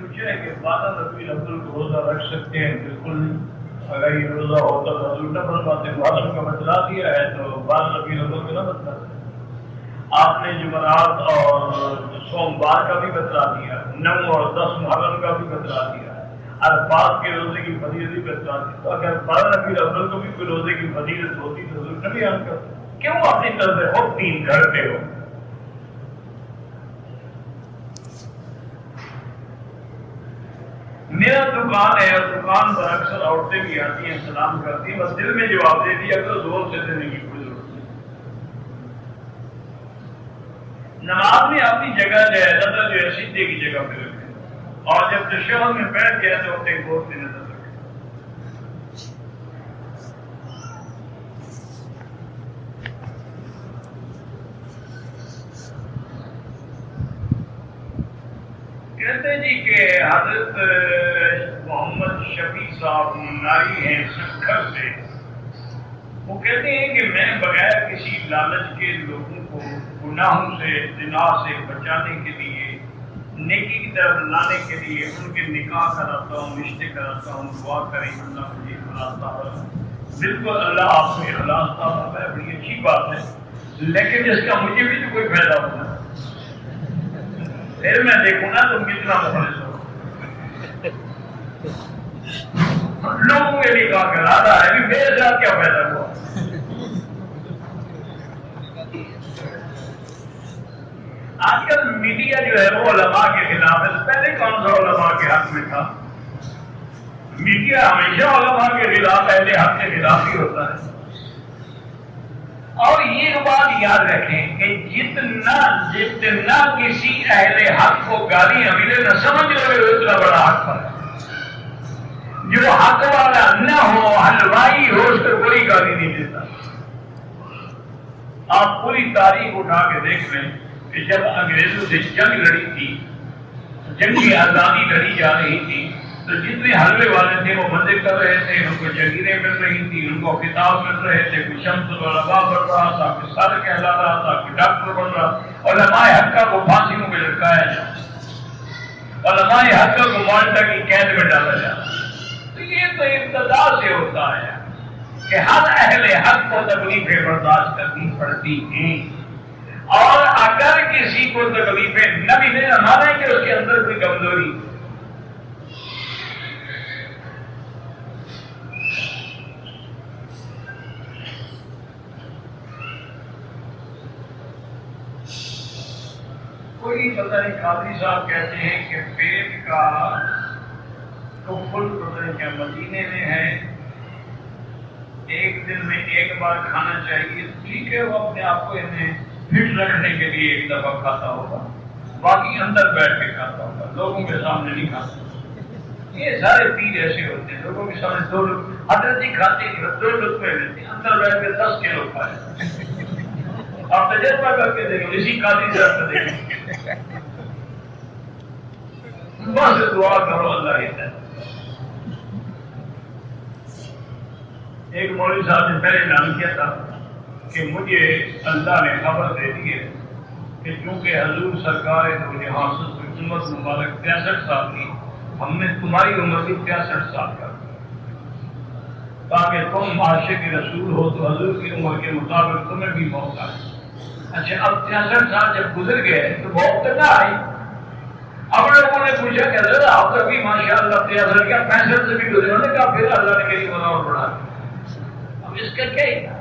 پوچھا ہے کہ 12 ربیع الاول کو روزہ رکھ سکتے ہیں؟ بالکل نہیں، اگر یہ روزہ ہوتا تو حضور نہ فرماتے، محرم کا بتلا دیا ہے تو 12 ربیع الاول کو نہ بتلاتے۔ آپ نے جمعرات اور سوموار کا بھی بتلا دیا، 9 اور 10 محرم کا بھی بتلا دیا، عرفات کے روزے کی فضیلت بھی بتلا دی۔ تو اگر 12 ربیع الاول کو بھی کوئی روزے کی فضیلت ہوتی تو حضور نہ بیان کرتے، کیوں اپنی طرف سے خود دین گھڑتے ہو؟ میرا دکان ہے اور دکان پر اکثر عورتیں بھی آتی ہیں، سلام کرتی ہیں، بس دل میں جواب دے دیا کرو، زور سے دینے کی کوئی ضرورت نہیں۔ نماز میں اپنی جگہ جو ہے نظر جو ہے سیدھے کی جگہ پہ رکھیں، اور جب تشہد میں بیٹھ گیا تو اپنے گود پہ نظر رکھیں۔ کہتے جی کہ حضرت محمد شفیع صاحب ناری ہیں سکھر سے، وہ کہتے ہیں کہ میں بغیر کسی لالچ کے لوگوں کو گناہوں سے زنا سے بچانے کے لیے، نیکی کی طرف لانے کے لیے ان کے نکاح کراتا ہوں، رشتے کراتا ہوں، دعا کریں اللہ مجھے اخلاص عطا۔ بالکل اللہ آپ کو اخلاص عطا فرمائے، بڑی اچھی بات ہے، لیکن اس کا مجھے بھی تو کوئی فائدہ ہونا، پھر میں دیکھوں نا تم کتنا مخلص ہو۔ لوگوں کے نکاح کرا رہا ہے، میرے ساتھ کیا فائدہ ہوا؟ آج کل میڈیا جو ہے وہ علماء کے خلاف ہے، پہلے کون سا علماء کے حق میں تھا؟ میڈیا ہمیشہ علماء کے خلاف، اہل حق کے خلاف ہی ہوتا ہے۔ اور یہ بات یاد رکھیں کہ جتنا کسی اہل حق کو گالیاں ملے نہ سمجھ لو اتنا بڑا حق پر ہے۔ جو حق والا نہ ہو، حلوائی ہو، اس کو کوئی گالی نہیں دیتا۔ آپ پوری تاریخ اٹھا کے دیکھ لیں کہ جب انگریزوں سے جنگ لڑی تھی، جنگی آزادی لڑی جا رہی تھی، تو جتنے حلوے والے تھے وہ مندے کر رہے تھے، ان کو جگیریں مل رہی تھی، ان کو خطاب مل رہے تھے، کوئی شمس العلماء بن رہا تھا، کوئی سر کہلا رہا تھا، کوئی ڈاکٹر بن رہا، علماء حق کو پھانسیوں میں لٹکایا جائے، علماء حق کو مالٹا کی قید میں ڈالا جائے۔ تو یہ تو ابتدا سے ہوتا ہے کہ ہر اہل حق کو تکلیفیں برداشت کرنی پڑتی ہیں، اور اگر کسی کو تکلیفیں نہ ملے نہ مانے کہ اس کے اندر کوئی کمزوری، کوئی پتہ نہیں قاضی صاحب کہتے ہیں کہ پیٹ کا کفل پتہ نہیں کیا مدینے میں ہے، ایک دن میں ایک بار کھانا چاہیے، ٹھیک ہے، وہ اپنے آپ کو انہیں فٹ رکھنے کے لیے ایک دفعہ کھاتا ہوگا، باقی اندر بیٹھ کے کھاتا ہوگا، لوگوں کے سامنے نہیں کھاتا۔ یہ سارے پیر ایسے ہوتے ہیں، لوگوں کے سامنے دو حضرت ہی کھاتے ہیں، 2 لقمے لیتے ہیں، اندر بیٹھ کے 10 کلو کھائے۔ آپ تجربہ کر کے دیکھیں، اسی قاضی صاحب سے دیکھیں، بس دعا کرو اللہ ہدایت۔ ایک مولوی صاحب نے پہلے اعلان کیا تھا کہ مجھے اللہ نے خبر دے دی ہے کہ چونکہ حضور سرکار دو جہاں عمر مبارک 63 سال کی، ہم نے تمہاری عمر بھی 63 سال کر دی تاکہ تم عاشق رسول ہو تو حضور کی عمر کے مطابق تمہیں بھی موت آئے۔ اچھا، اب 63 سال جب گزر گئے تو موت تک نہ آئی۔ اب لوگوں نے پوچھا کہ حضرت آپ تک بھی ماشاء اللہ 63 کیا 65 سے بھی گزرے؟ انہوں نے کہا پھر اللہ نے میری عمر اور بڑھا دی۔ اب اس کا کیا ہی تھا؟